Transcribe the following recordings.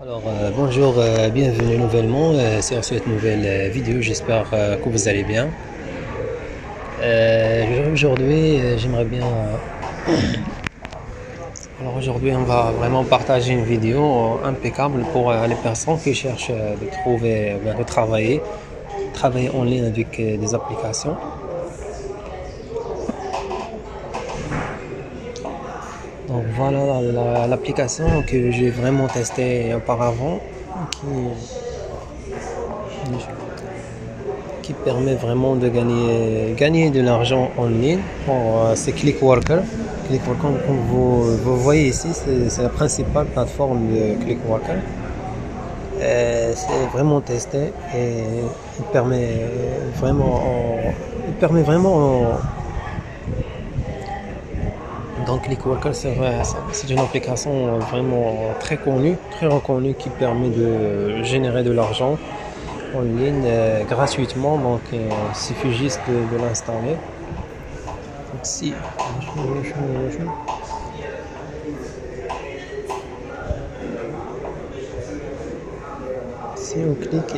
Bonjour, bienvenue nouvellement sur cette nouvelle vidéo, j'espère que vous allez bien. Aujourd'hui, j'aimerais bien... aujourd'hui, on va vraiment partager une vidéo impeccable pour les personnes qui cherchent de trouver, de travailler en ligne avec des applications. Donc voilà l'application que j'ai vraiment testée auparavant, qui permet vraiment de gagner de l'argent en ligne. C'est Clickworker. Clickworker, comme vous voyez ici, c'est la principale plateforme de Clickworker. C'est vraiment testé et il permet vraiment, il permet vraiment. Donc Clickworker, c'est une application vraiment très connue, très reconnue qui permet de générer de l'argent en ligne gratuitement. Donc il suffit juste de l'installer. Si, si on clique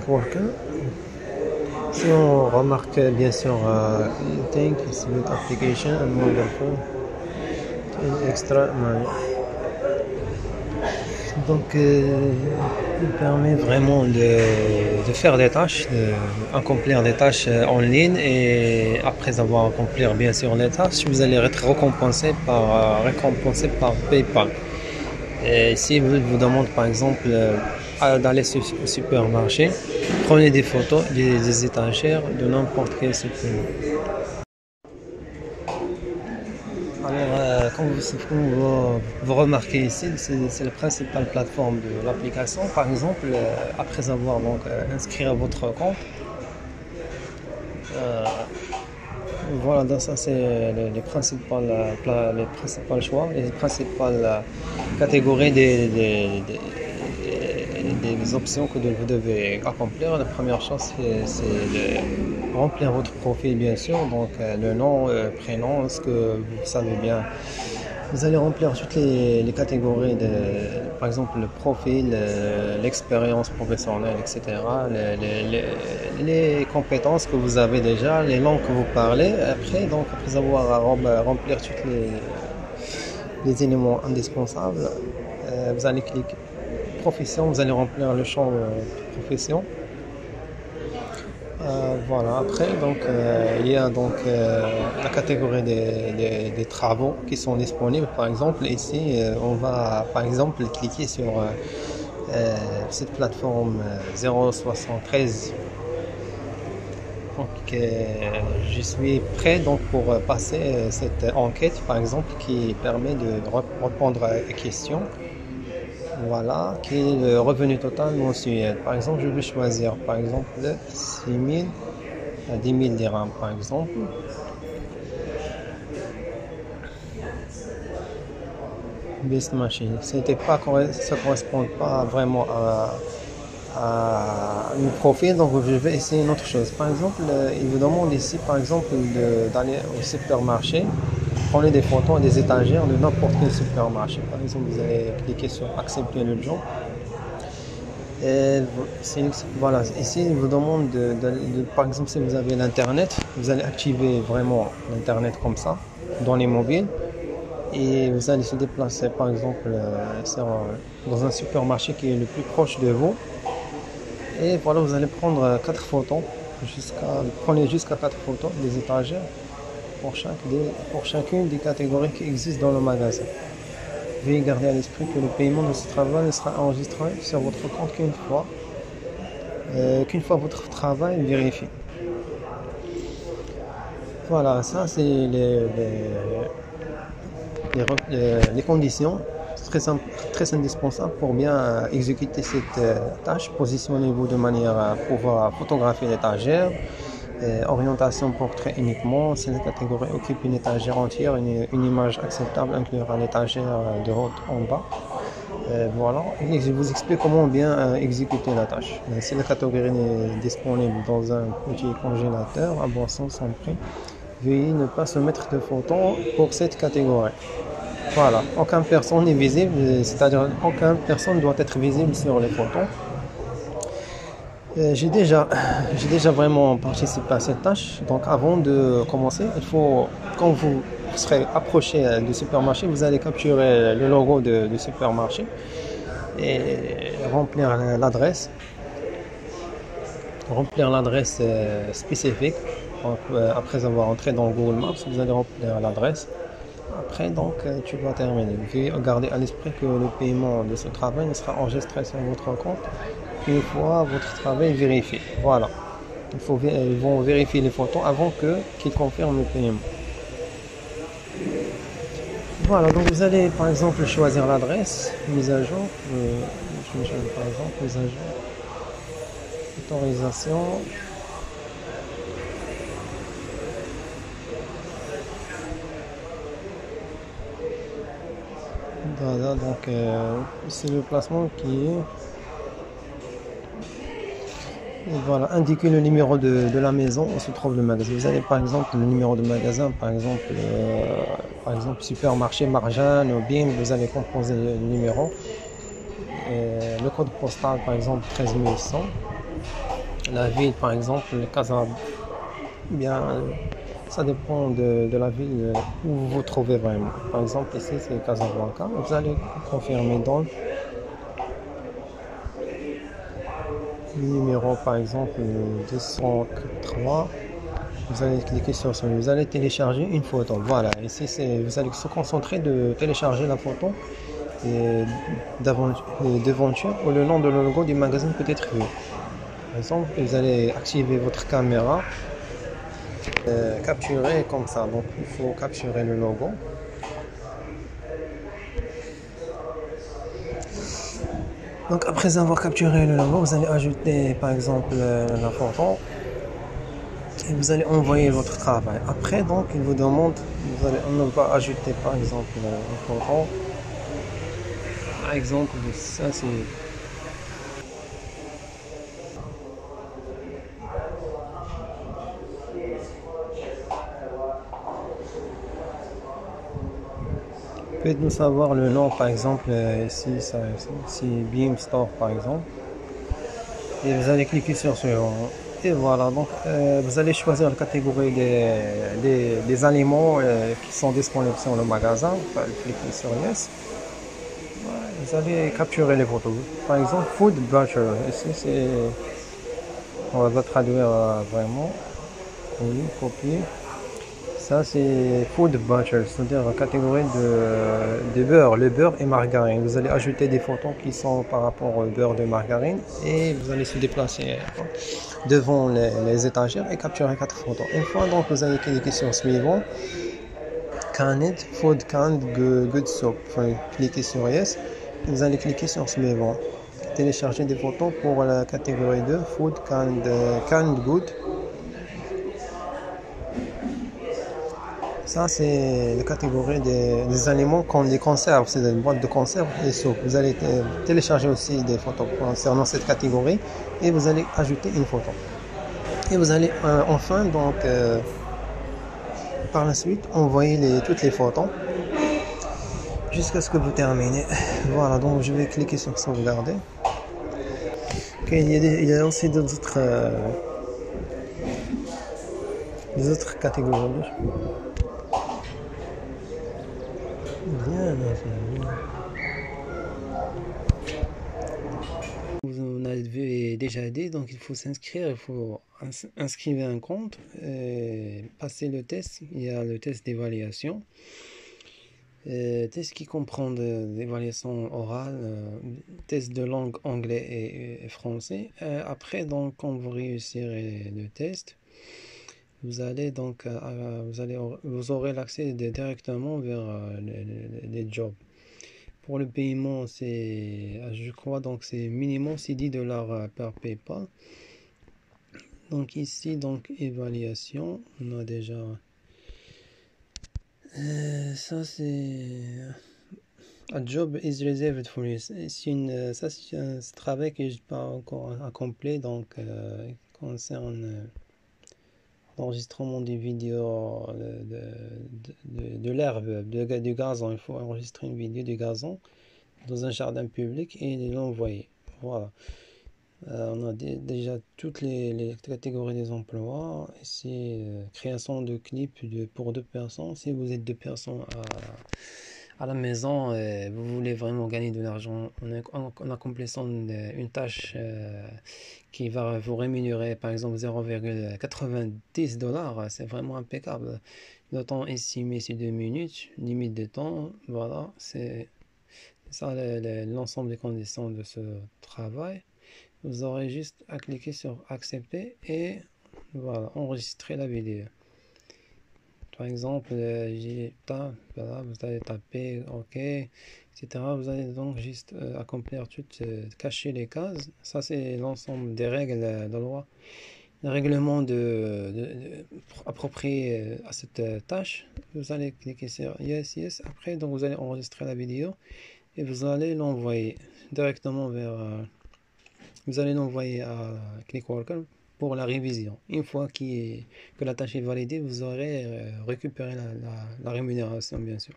Worker, si on remarque bien sûr Think, Smooth Application and Mobile Phone and Extra Money. Donc il permet vraiment de faire des tâches, d'accomplir des tâches en ligne, et après avoir accompli bien sûr les tâches, vous allez être récompensé par PayPal. Et si vous demande par exemple d'aller au supermarché, prenez des photos des étagères de n'importe quel supermarché. Comme vous remarquez ici, c'est la principale plateforme de l'application. Par exemple, après avoir inscrit votre compte, euh, voilà, dans ça c'est les principales choix, les principales catégories des options que vous devez accomplir. La première chose, c'est de remplir votre profil, bien sûr. Donc, le nom, prénom, ce que vous savez bien. Vous allez remplir toutes les catégories, par exemple le profil, l'expérience professionnelle, etc. Les compétences que vous avez déjà, les langues que vous parlez. Après avoir remplir tous les éléments indispensables, vous allez cliquer profession, vous allez remplir le champ profession. Voilà, après il y a la catégorie des travaux qui sont disponibles. Par exemple ici on va par exemple cliquer sur cette plateforme 073. Donc je suis prêt pour passer cette enquête par exemple, qui permet de répondre à la question. Voilà, qui est le revenu total mensuel. Par exemple, je vais choisir par exemple 6 000 à 10 000 dirhams par exemple. Best machine. Ça correspond pas vraiment à mon profil, donc je vais essayer une autre chose. Par exemple, il vous demande ici par exemple d'aller au supermarché. Prenez des photos des étagères de n'importe quel supermarché. Par exemple, vous allez cliquer sur accepter le job. Et voilà, ici il vous demande par exemple, si vous avez l'internet, vous allez activer vraiment l'internet comme ça dans les mobiles, et vous allez se déplacer par exemple dans un supermarché qui est le plus proche de vous, et voilà, vous allez prendre 4 photos, prenez jusqu'à 4 photos des étagères pour chacune des catégories qui existent dans le magasin. Veuillez garder à l'esprit que le paiement de ce travail ne sera enregistré sur votre compte qu'une fois votre travail vérifié. Voilà, ça c'est les conditions très indispensables pour bien exécuter cette tâche. Positionnez-vous de manière à pouvoir photographier l'étagère. Orientation portrait uniquement. Si la catégorie occupe une étagère entière, une image acceptable inclura l'étagère de haut en bas. Voilà, et je vous explique comment bien exécuter la tâche. Si la catégorie est disponible dans un petit congélateur à boisson sans prix, veuillez ne pas soumettre de photos pour cette catégorie. Voilà, aucune personne n'est visible, c'est-à-dire aucune personne doit être visible sur les photos. J'ai déjà vraiment participé à cette tâche. Donc avant de commencer, quand vous serez approché du supermarché, vous allez capturer le logo du supermarché et remplir l'adresse. Remplir l'adresse spécifique. Donc, après avoir entré dans Google Maps, vous allez remplir l'adresse. Après, donc, tu dois terminer. Veuillez garder à l'esprit que le paiement de ce travail ne sera enregistré sur votre compte une fois votre travail vérifié. Voilà. Ils vont vérifier les photos avant qu'ils confirment le paiement. Voilà, donc vous allez par exemple choisir l'adresse, mise à jour. Je vais choisir par exemple mise à jour, autorisation. Voilà, donc c'est le placement qui est. Et voilà, indiquez le numéro de la maison où se trouve le magasin. Vous avez par exemple le numéro de magasin, par exemple supermarché Marjan ou BIM, vous allez composer le numéro. Le code postal par exemple 13100. La ville par exemple Casablanca. Bien, ça dépend de la ville où vous vous trouvez vraiment. Par exemple ici c'est Casablanca. Vous allez confirmer donc le numéro par exemple 203. Vous allez cliquer sur celui, vous allez télécharger une photo. Voilà, ici vous allez se concentrer de télécharger la photo et d'aventure où le nom de le logo du magasin peut être vu. Par exemple, vous allez activer votre caméra, capturer comme ça. Donc il faut capturer le logo. Donc après avoir capturé le logo, vous allez ajouter par exemple la photo. Et vous allez envoyer votre travail. Après, donc, il vous demande, on va ajouter par exemple un photo. Par exemple, ça c'est. Faites-nous savoir le nom, par exemple, ici, c'est Beam Store, par exemple. Et vous allez cliquer sur ce nom. Et voilà, donc vous allez choisir la catégorie des aliments qui sont disponibles sur le magasin. Vous allez cliquer sur Yes. Vous allez capturer les photos. Par exemple, Food Butcher. Ici, c'est. On va traduire vraiment. Oui, copier. Ça, c'est Food Butcher, c'est-à-dire la catégorie de beurre, le beurre et margarine. Vous allez ajouter des photos qui sont par rapport au beurre de margarine et vous allez se déplacer devant les étagères et capturer 4 photos. Une fois, donc, vous allez cliquer sur suivant. Canned, Food Canned, Good Soap. Enfin, cliquez sur Yes. Vous allez cliquer sur suivant. Télécharger des photos pour la catégorie 2, Food Canned Good. Ça, c'est la catégorie des aliments comme les conserves, c'est des boîtes de conserve et soupes. Vous allez télécharger aussi des photos concernant cette catégorie et vous allez ajouter une photo. Et vous allez enfin, donc, par la suite, envoyer toutes les photos jusqu'à ce que vous terminez. Voilà, donc je vais cliquer sur sauvegarder. Okay, il y a aussi des autres catégories. Bien, vous en avez déjà dit, donc il faut s'inscrire, il faut inscrire un compte, passer le test. Il y a le test d'évaluation, test qui comprend l'évaluation orale, test de langue anglais et français. Après, donc, quand vous réussirez le test, vous allez donc, vous aurez l'accès directement vers les jobs. Pour le paiement, je crois, donc c'est minimum c'est $10 par PayPal. Donc ici, donc évaluation, on a déjà. Ça c'est. A job is reserved for you. Ça c'est un travail que je n'ai pas encore accompli, donc concerne d'enregistrement des vidéos de l'herbe, du gazon. Il faut enregistrer une vidéo du gazon dans un jardin public et l'envoyer. Voilà. On a déjà toutes les catégories des emplois. Ici, création de clips pour 2 personnes. Si vous êtes 2 personnes à la maison et vous voulez vraiment gagner de l'argent en accomplissant une tâche qui va vous rémunérer par exemple 0,90 $, c'est vraiment impeccable. Le temps estimé c'est 2 minutes, limite de temps, voilà, c'est ça l'ensemble des conditions de ce travail. Vous aurez juste à cliquer sur accepter et voilà, enregistrer la vidéo. Par exemple, voilà, vous allez taper OK, etc. Vous allez donc juste accomplir toutes, cacher les cases. Ça, c'est l'ensemble des règles de loi, le règlement approprié à cette tâche. Vous allez cliquer sur Yes, Yes. Après, donc, vous allez enregistrer la vidéo et vous allez l'envoyer directement vers. Vous allez l'envoyer à Clickworker pour la révision. Une fois que la tâche est validée, vous aurez récupéré la rémunération, bien sûr.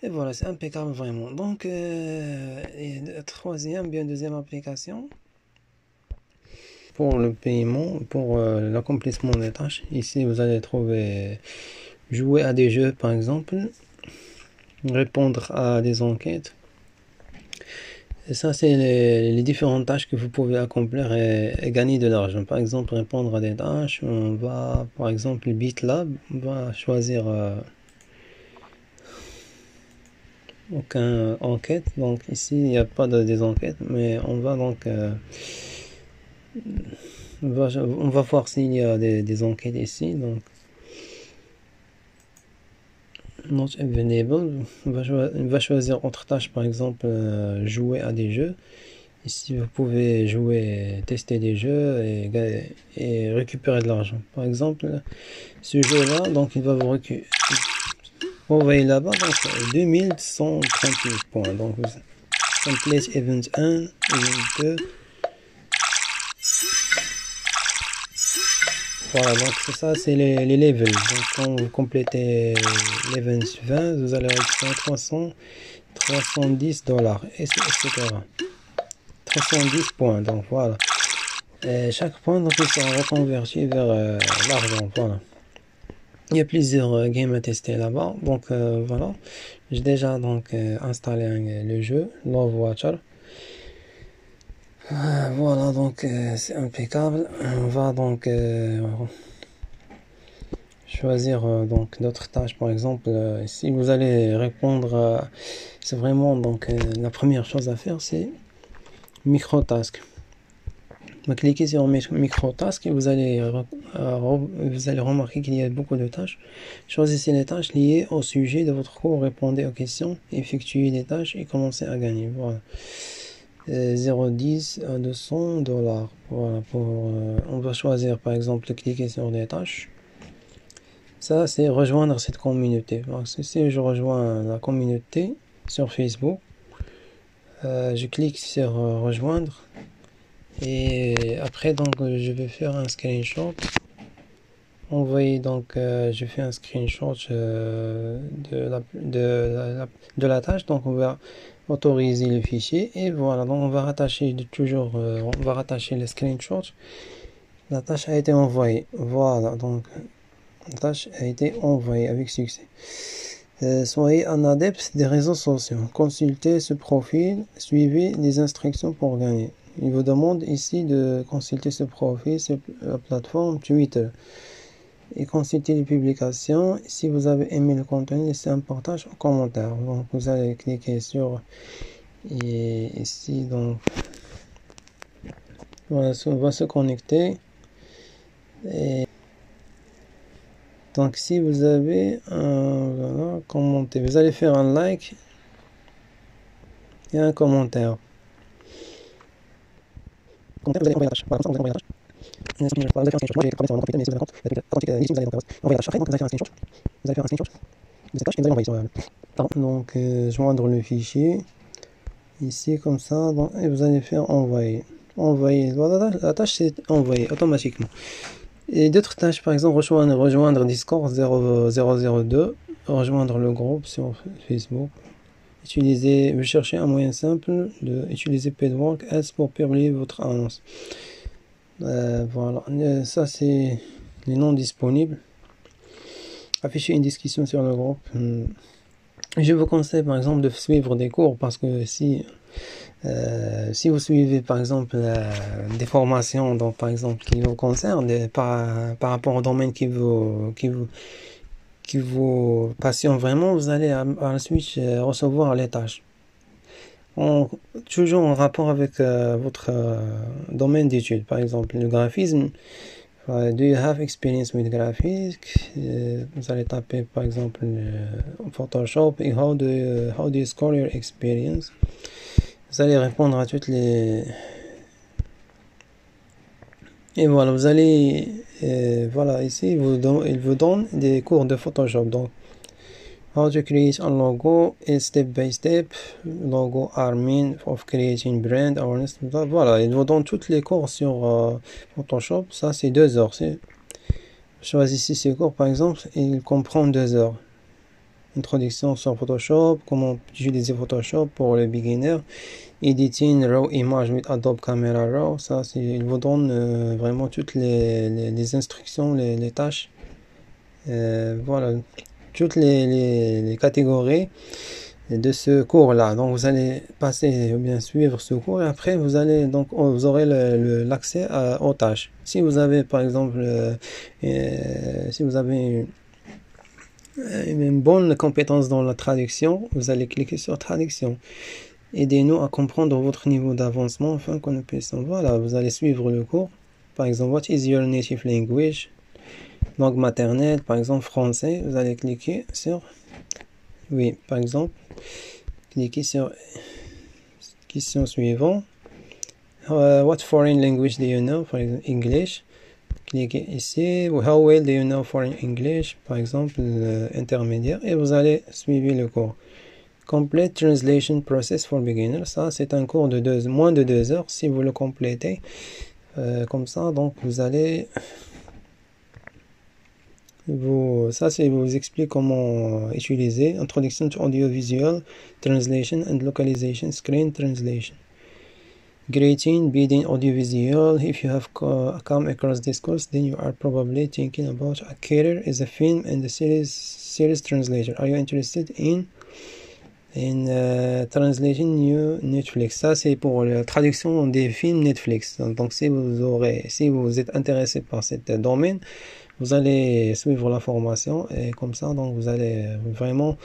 Et voilà, c'est impeccable vraiment. Donc, deuxième application pour le paiement, pour l'accomplissement des tâches. Ici, vous allez trouver jouer à des jeux, par exemple, répondre à des enquêtes. Et ça, c'est les différentes tâches que vous pouvez accomplir et gagner de l'argent. Par exemple, répondre à des tâches. On va, par exemple, BitLab, on va choisir aucune enquête. Donc ici, il n'y a pas des enquêtes, mais on va donc on va voir s'il y a des enquêtes ici. Donc not available. On va choisir autre tâche, par exemple jouer à des jeux. Ici, vous pouvez jouer, tester des jeux et récupérer de l'argent. Par exemple, ce jeu-là, donc il va vous envoyer là-bas, donc 2138 points. Donc, Template Event 1, Event 2. Voilà, donc c'est ça, c'est les levels. Donc, quand vous complétez l'event 20, vous allez récupérer 310 $, etc. 310 points, donc voilà. Et chaque point, donc, il sera reconverti vers l'argent, voilà. Il y a plusieurs games à tester là-bas, donc voilà. J'ai déjà donc installé le jeu, Love Watcher. Voilà, donc c'est impeccable. On va donc choisir donc d'autres tâches. Par exemple, si vous allez répondre, c'est vraiment donc la première chose à faire, c'est microtask. Vous cliquez sur microtask et vous allez remarquer qu'il y a beaucoup de tâches. Choisissez les tâches liées au sujet de votre cours, répondez aux questions, effectuez les tâches et commencez à gagner. Voilà. 0,10 à 200 $. Voilà, on va choisir par exemple de cliquer sur les tâches. Ça, c'est rejoindre cette communauté. Donc, si je rejoins la communauté sur Facebook, je clique sur rejoindre et après donc je vais faire un screenshot. Envoyer donc je fais un screenshot de la tâche. Donc on va autoriser le fichier et voilà, donc on va rattacher on va rattacher le screenshot. La tâche a été envoyée. Voilà, donc la tâche a été envoyée avec succès. Soyez un adepte des réseaux sociaux. Consultez ce profil, suivez les instructions pour gagner. Il vous demande ici de consulter ce profil sur la plateforme Twitter et consulter les publications. Si vous avez aimé le contenu, laissez un partage en commentaire. Donc vous allez cliquer sur et ici donc voilà, on va se connecter et donc si vous avez voilà, commenter, vous allez faire un like et un commentaire. Vous allez envoyer la tâche. Par exemple, vous allez envoyer la tâche. Moi, j'ai travaillé sur mon compte, mais si vous avez un compte, vous allez envoyer la tâche. Après, donc, vous allez faire un screenshot. Vous allez faire un screenshot de cette tâche et vous allez envoyer sur donc, joindre le fichier. Ici, comme ça, et vous allez faire envoyer. Envoyer. Voilà, la tâche, c'est envoyée automatiquement. Et d'autres tâches, par exemple, rejoindre Discord 0002, rejoindre le groupe sur Facebook, chercher un moyen simple d'utiliser Paidwork Ads pour publier votre annonce. Voilà, ça c'est les noms disponibles. Afficher une discussion sur le groupe. Je vous conseille par exemple de suivre des cours parce que si vous suivez par exemple des formations donc, par exemple qui vous concernent par rapport au domaine qui vous passionne vraiment, vous allez à la suite recevoir les tâches. Toujours en rapport avec votre domaine d'études. Par exemple, le graphisme. Do you have experience with graphics? Vous allez taper par exemple Photoshop et how do you score your experience? Vous allez répondre à toutes les... Et voilà, vous allez... voilà, ici, il vous donne des cours de Photoshop. Donc, how to create a logo et step by step. Logo are mean of creating brand awareness. Voilà, il vous donne toutes les cours sur Photoshop. Ça, c'est 2 heures. Choisissez ces cours, par exemple, il comprend 2 heures. Introduction sur Photoshop, comment utiliser Photoshop pour les beginners. Editing RAW image with Adobe Camera Raw. Ça, il vous donne vraiment toutes les instructions, les tâches. Voilà. Toutes les catégories de ce cours-là. Donc, vous allez passer ou bien suivre ce cours et après, vous aurez l'accès aux tâches. Si vous avez, par exemple, si vous avez une bonne compétence dans la traduction, vous allez cliquer sur traduction. Aidez-nous à comprendre votre niveau d'avancement afin qu'on puisse... Voilà, vous allez suivre le cours. Par exemple, what is your native language? Langue maternelle, par exemple français, vous allez cliquer sur oui, par exemple, cliquez sur question suivante. What foreign language do you know? For example, English. Cliquez ici. How well do you know foreign English? Par exemple, intermédiaire. Et vous allez suivre le cours. Complete translation process for beginners. Ça, c'est un cours de moins de 2 heures. Si vous le complétez comme ça, donc vous allez... ça c'est vous explique comment utiliser introduction to audiovisual translation and localization screen translation. Greeting, bidding, audiovisual. If you have come across this course, then you are probably thinking about a career as a film and a series translator. Are you interested in translation new Netflix? Ça c'est pour la traduction des films Netflix. Donc si vous êtes intéressé par ce domaine, vous allez suivre la formation et comme ça, donc vous allez vraiment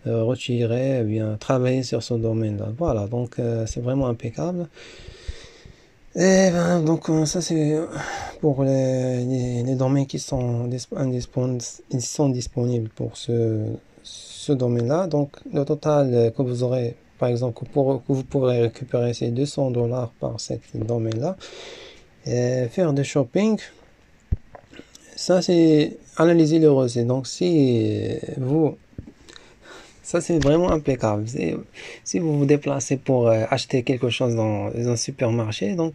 retirer, bien travailler sur ce domaine-là. Voilà, donc c'est vraiment impeccable. Et ben, donc ça c'est pour les domaines qui sont disponibles pour ce domaine-là. Donc le total que vous aurez, par exemple, que vous pourrez récupérer, c'est $200 par ce domaine-là. Faire du shopping. Ça, c'est analyser les recettes. Donc, ça, c'est vraiment impeccable. Si vous vous déplacez pour acheter quelque chose dans un supermarché, donc,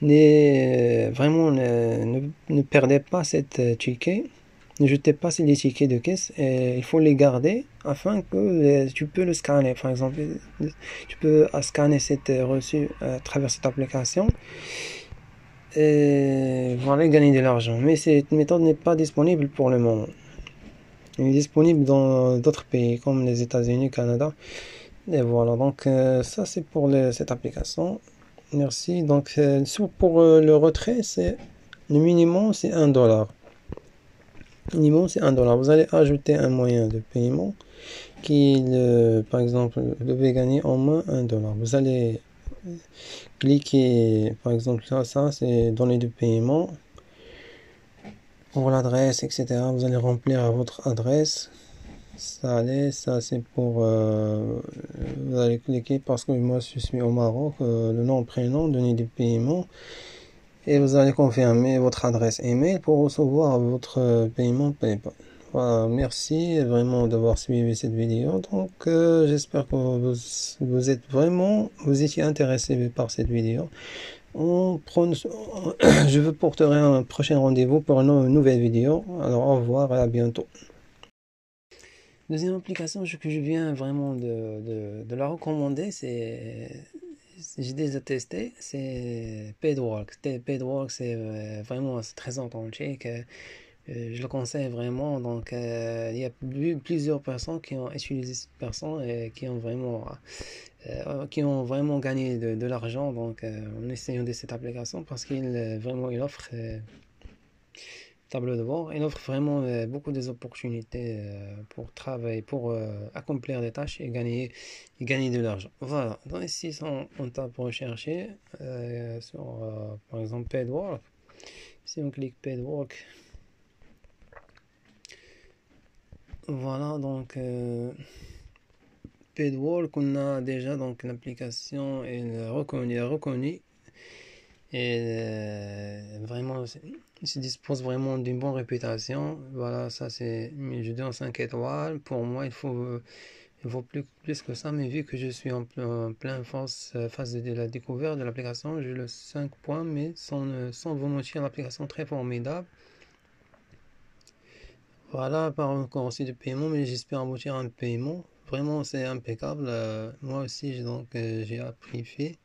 vraiment, ne perdez pas cette ticket. Ne jetez pas les tickets de caisse. Il faut les garder afin que tu peux le scanner. Par exemple, tu peux scanner cette reçu à travers cette application. Et voilà, gagner de l'argent. Mais cette méthode n'est pas disponible pour le moment. Elle est disponible dans d'autres pays comme les États-Unis, Canada. Et voilà, donc ça c'est pour cette application. Merci. Donc pour le retrait, le minimum c'est $1. Le minimum c'est $1. Vous allez ajouter un moyen de paiement qui, par exemple, devait gagner au moins $1. Vous allez cliquez, par exemple, ça c'est données de paiement pour l'adresse, etc. Vous allez remplir votre adresse. Ça c'est pour vous allez cliquer parce que moi je suis au Maroc, le nom, prénom, données de paiement, et vous allez confirmer votre adresse email pour recevoir votre paiement PayPal. Voilà, merci vraiment d'avoir suivi cette vidéo. Donc j'espère que vous étiez intéressé par cette vidéo. Je vous porterai un prochain rendez-vous pour une nouvelle vidéo. Alors au revoir et à bientôt. Deuxième application que je viens vraiment de la recommander, j'ai déjà testé, c'est Paidwork. Paidwork, c'est vraiment c'est très authentique. Je le conseille vraiment. Donc, il y a plusieurs personnes qui ont utilisé cette personne et qui ont vraiment gagné de l'argent. Donc, en essayant de cette application parce qu'il offre tableau de bord, il offre vraiment beaucoup des opportunités pour travailler, pour accomplir des tâches et gagner de l'argent. Voilà. Donc ici, on tape rechercher sur, par exemple, Paidwork. Si on clique Paidwork, voilà. Donc Paidwork, on a déjà donc l'application est reconnue et vraiment il se dispose vraiment d'une bonne réputation. Voilà, ça c'est, je donne 5 étoiles. Pour moi, il faut plus que ça, mais vu que je suis en plein phase de la découverte de l'application, j'ai le 5 points, mais sans vous mentir, l'application très formidable. Voilà, pas encore aussi de paiement, mais j'espère aboutir à un paiement. Vraiment, c'est impeccable. Moi aussi, j'ai apprécié.